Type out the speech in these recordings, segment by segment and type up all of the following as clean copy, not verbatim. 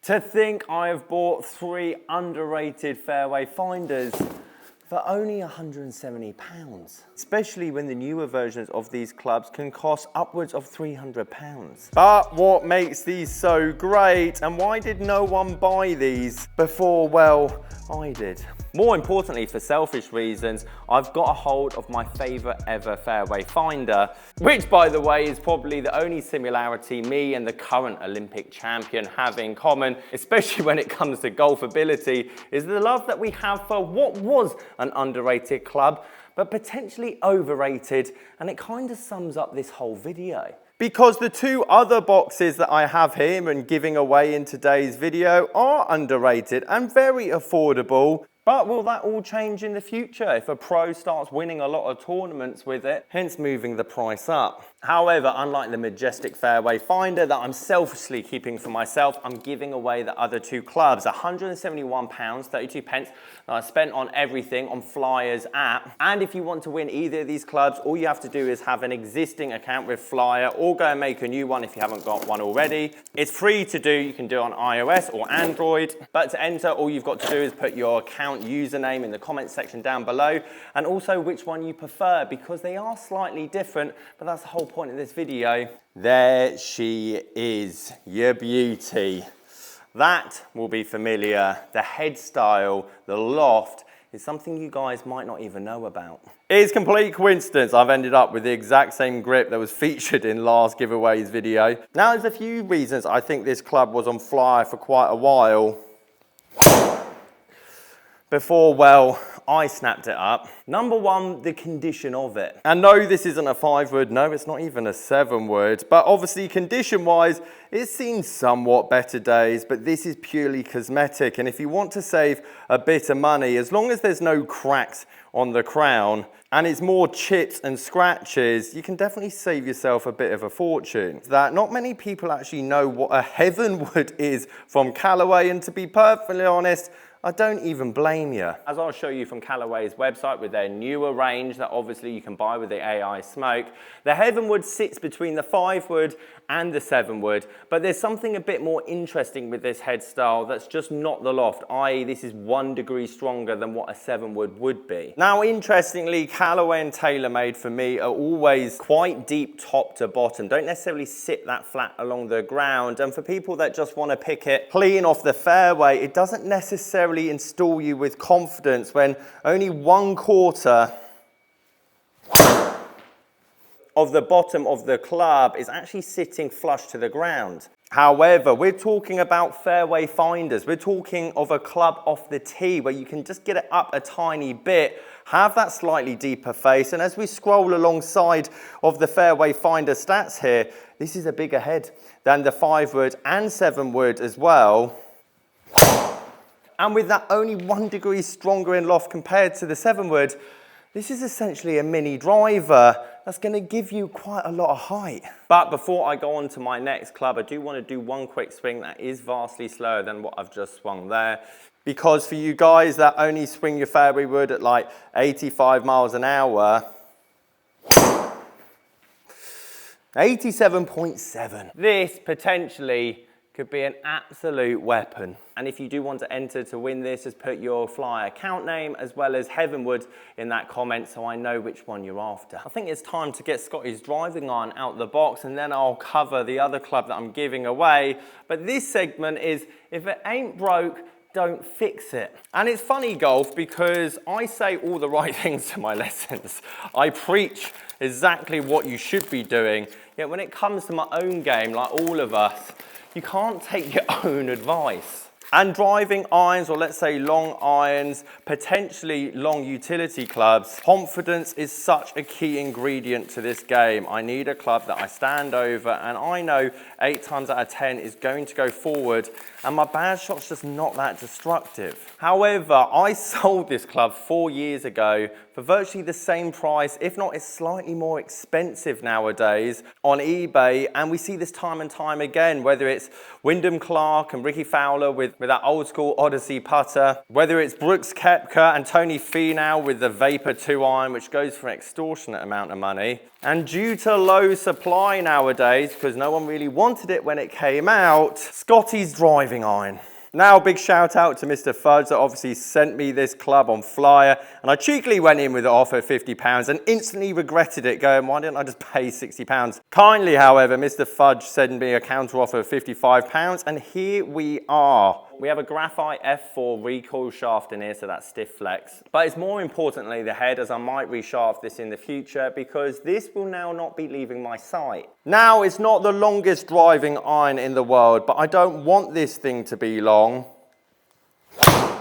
To think I have bought 3 underrated fairway finders for only £170, especially when the newer versions of these clubs can cost upwards of £300. But what makes these so great, and why did no one buy these before, well, I did? More importantly, for selfish reasons, I've got a hold of my favourite ever fairway finder, which by the way is probably the only similarity me and the current Olympic champion have in common, especially when it comes to golf ability, is the love that we have for what was an underrated club, but potentially overrated, and it kind of sums up this whole video. Because the 2 other boxes that I have here and giving away in today's video are underrated and very affordable. But will that all change in the future if a pro starts winning a lot of tournaments with it, hence moving the price up? However, unlike the majestic fairway finder that I'm selfishly keeping for myself, I'm giving away the other 2 clubs, £171, 32 pence that I spent on everything on Flyer's app. And if you want to win either of these clubs, all you have to do is have an existing account with Flyer or go and make a new one if you haven't got one already. It's free to do, you can do it on iOS or Android, but to enter, all you've got to do is put your account username in the comments section down below, and also which one you prefer, because they are slightly different, but that's the whole point of this video. There she is, your beauty. That will be familiar. The head style, the loft, is something you guys might not even know about. It is complete coincidence I've ended up with the exact same grip that was featured in last giveaway's video. Now, there's a few reasons I think this club was on Flyer for quite a while before, well, I snapped it up. Number 1, the condition of it. And no, this isn't a 5-wood, no, it's not even a 7-wood, but obviously condition-wise, it's seen somewhat better days, but this is purely cosmetic, and if you want to save a bit of money, as long as there's no cracks on the crown, and it's more chips and scratches, you can definitely save yourself a bit of a fortune. That not many people actually know what a heavenwood is from Callaway, and to be perfectly honest, I don't even blame you. As I'll show you from Callaway's website with their newer range that obviously you can buy with the AI smoke, the heavenwood sits between the 5-wood and the 7-wood, but there's something a bit more interesting with this head style that's just not the loft, i.e. this is 1 degree stronger than what a 7-wood would be. Now, interestingly, Callaway and TaylorMade for me are always quite deep top to bottom, don't necessarily sit that flat along the ground, and for people that just want to pick it clean off the fairway, it doesn't necessarily install you with confidence when only 1/4 of the bottom of the club is actually sitting flush to the ground. However, we're talking about fairway finders. We're talking of a club off the tee where you can just get it up a tiny bit, have that slightly deeper face, and as we scroll alongside of the fairway finder stats here, this is a bigger head than the 5-wood and 7-wood as well. And with that only 1 degree stronger in loft compared to the 7-wood, this is essentially a mini driver that's going to give you quite a lot of height. But before I go on to my next club, I do want to do one quick swing that is vastly slower than what I've just swung there. Because for you guys that only swing your fairway wood at like 85 miles an hour, 87.7. This potentially could be an absolute weapon. And if you do want to enter to win this, just put your Flyer account name as well as heavenwood in that comment so I know which one you're after. I think it's time to get Scottie's driving iron out the box, and then I'll cover the other club that I'm giving away. But this segment is, if it ain't broke, don't fix it. And it's funny, golf, because I say all the right things to my lessons. I preach exactly what you should be doing, yet when it comes to my own game, like all of us, you can't take your own advice. And driving irons, or let's say long irons, potentially long utility clubs, confidence is such a key ingredient to this game. I need a club that I stand over and I know 8 times out of 10 is going to go forward, and my bad shot's just not that destructive. However, I sold this club 4 years ago for virtually the same price, if not it's slightly more expensive nowadays on eBay, and we see this time and time again, whether it's Wyndham Clark and Ricky Fowler with with that old school Odyssey putter. Whether it's Brooks Koepka and Tony Finau with the Vapor 2 iron, which goes for an extortionate amount of money. And due to low supply nowadays, because no one really wanted it when it came out, Scottie's driving iron. Now, big shout out to Mr. Fudge that obviously sent me this club on flyer, and I cheekily went in with an offer of £50 and instantly regretted it, going, why didn't I just pay £60? Kindly, however, Mr. Fudge sent me a counter offer of £55, and here we are. We have a graphite F4 recoil shaft in here, so that's stiff flex. But it's more importantly the head, as I might reshaft this in the future, because this will now not be leaving my sight. Now, it's not the longest driving iron in the world, but I don't want this thing to be long. I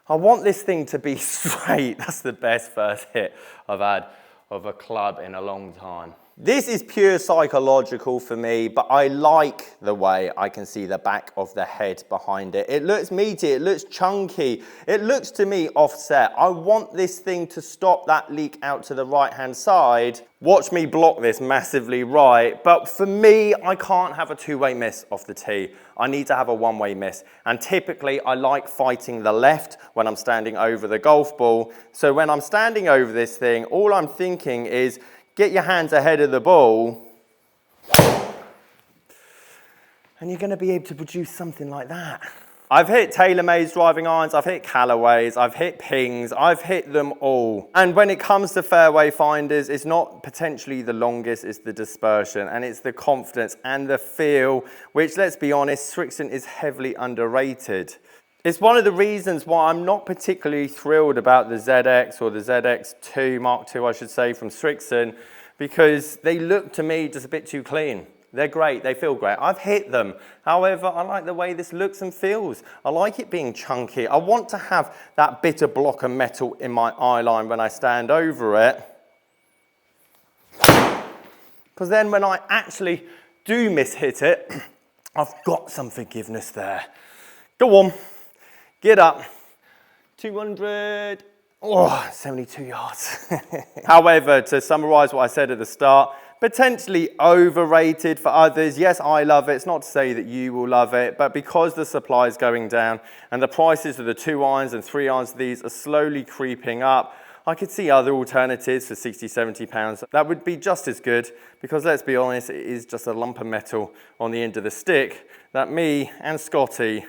want this thing to be straight. That's the best first hit I've had of a club in a long time. This is pure psychological for me, but I like the way I can see the back of the head behind it. It looks meaty, it looks chunky, it looks to me offset. I want this thing to stop that leak out to the right-hand side. Watch me block this massively right, but for me, I can't have a two-way miss off the tee. I need to have a one-way miss. And typically, I like fighting the left when I'm standing over the golf ball. So when I'm standing over this thing, all I'm thinking is, get your hands ahead of the ball, and you're going to be able to produce something like that. I've hit TaylorMade's driving irons, I've hit Callaways, I've hit Pings, I've hit them all. And when it comes to fairway finders, it's not potentially the longest, it's the dispersion, and it's the confidence and the feel, which, let's be honest, Srixon is heavily underrated. It's one of the reasons why I'm not particularly thrilled about the ZX, or the ZX2 Mark II, I should say, from Srixon, because they look to me just a bit too clean. They're great, they feel great. I've hit them. However, I like the way this looks and feels. I like it being chunky. I want to have that bit of block of metal in my eye line when I stand over it. Because then when I actually do mishit it, I've got some forgiveness there. Go on. Get up, 200, 72 yards. However, to summarise what I said at the start, potentially overrated for others. Yes, I love it. It's not to say that you will love it, but because the supply is going down and the prices of the 2 irons and 3 irons of these are slowly creeping up, I could see other alternatives for £60, £70. That would be just as good, because let's be honest, it is just a lump of metal on the end of the stick that me and Scottie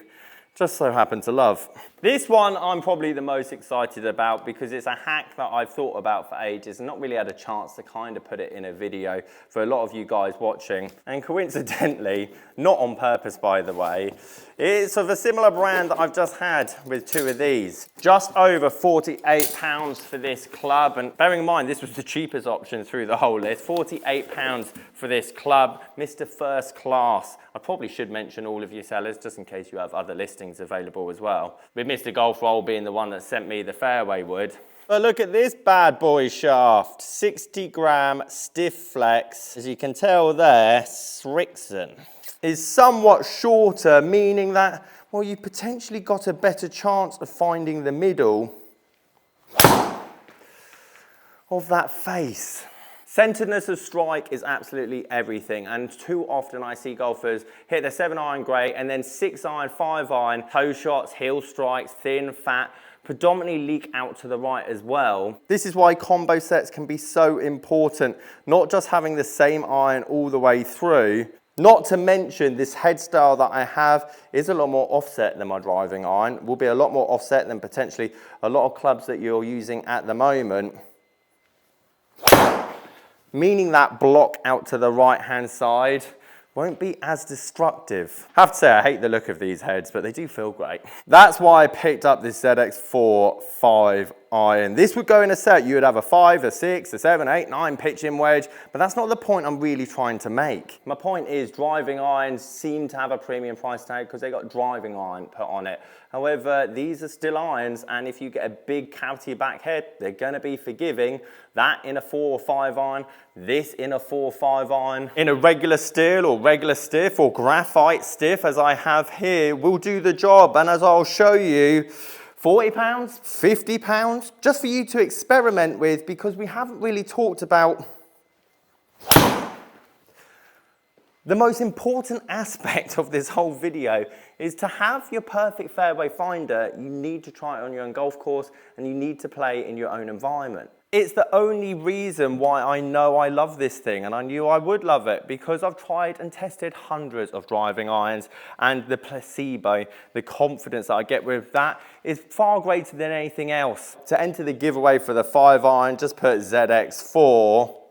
just so happen to love. This one I'm probably the most excited about, because it's a hack that I've thought about for ages and not really had a chance to kind of put it in a video for a lot of you guys watching. And coincidentally, not on purpose by the way, it's of a similar brand that I've just had with 2 of these. Just over £48 for this club, and bearing in mind this was the cheapest option through the whole list, £48 for this club, Mr. First Class. I probably should mention all of you sellers just in case you have other listings available as well. With Mr. Golf Roll being the one that sent me the Fairway wood. But look at this bad boy shaft, 60 gram stiff flex. As you can tell there, Srixon is somewhat shorter, meaning that, well, you potentially got a better chance of finding the middle of that face. Centeredness of strike is absolutely everything, and too often I see golfers hit their 7 iron great and then 6 iron, 5 iron, toe shots, heel strikes, thin, fat, predominantly leak out to the right as well. This is why combo sets can be so important, not just having the same iron all the way through. Not to mention this head style that I have is a lot more offset than my driving iron, will be a lot more offset than potentially a lot of clubs that you're using at the moment. Meaning that block out to the right-hand side won't be as destructive. I have to say, I hate the look of these heads, but they do feel great. That's why I picked up this ZX4 5 iron. This would go in a set. You would have a 5, a 6, a 7, 8, 9 pitching wedge, but that's not the point I'm really trying to make. My point is driving irons seem to have a premium price tag because they got driving iron put on it. However, these are still irons, and if you get a big cavity back head, they're gonna be forgiving. That in a 4 or 5 iron, this in a 4 or 5 iron, in a regular steel or regular stiff or graphite stiff as I have here, will do the job. And as I'll show you, £40, £50, just for you to experiment with, because we haven't really talked about the most important aspect of this whole video is to have your perfect fairway finder, you need to try it on your own golf course and you need to play in your own environment. It's the only reason why I know I love this thing, and I knew I would love it because I've tried and tested hundreds of driving irons, and the placebo, the confidence that I get with that is far greater than anything else. To enter the giveaway for the 5-iron, just put ZX4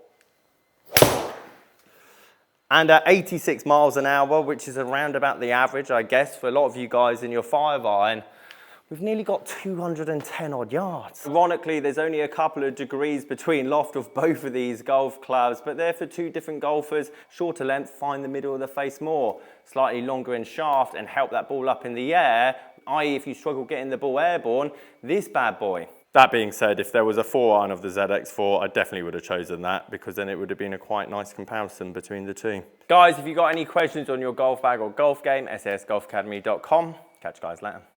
and at 86 miles an hour, which is around about the average, I guess, for a lot of you guys in your 5-iron, we've nearly got 210 odd yards. Ironically, there's only a couple of degrees between loft of both of these golf clubs, but they're for two different golfers. Shorter length, find the middle of the face more. Slightly longer in shaft and help that ball up in the air, i.e. if you struggle getting the ball airborne, this bad boy. That being said, if there was a 4-iron of the ZX4, I definitely would have chosen that because then it would have been a quite nice comparison between the two. Guys, if you've got any questions on your golf bag or golf game, sasgolfacademy.com. Catch you guys later.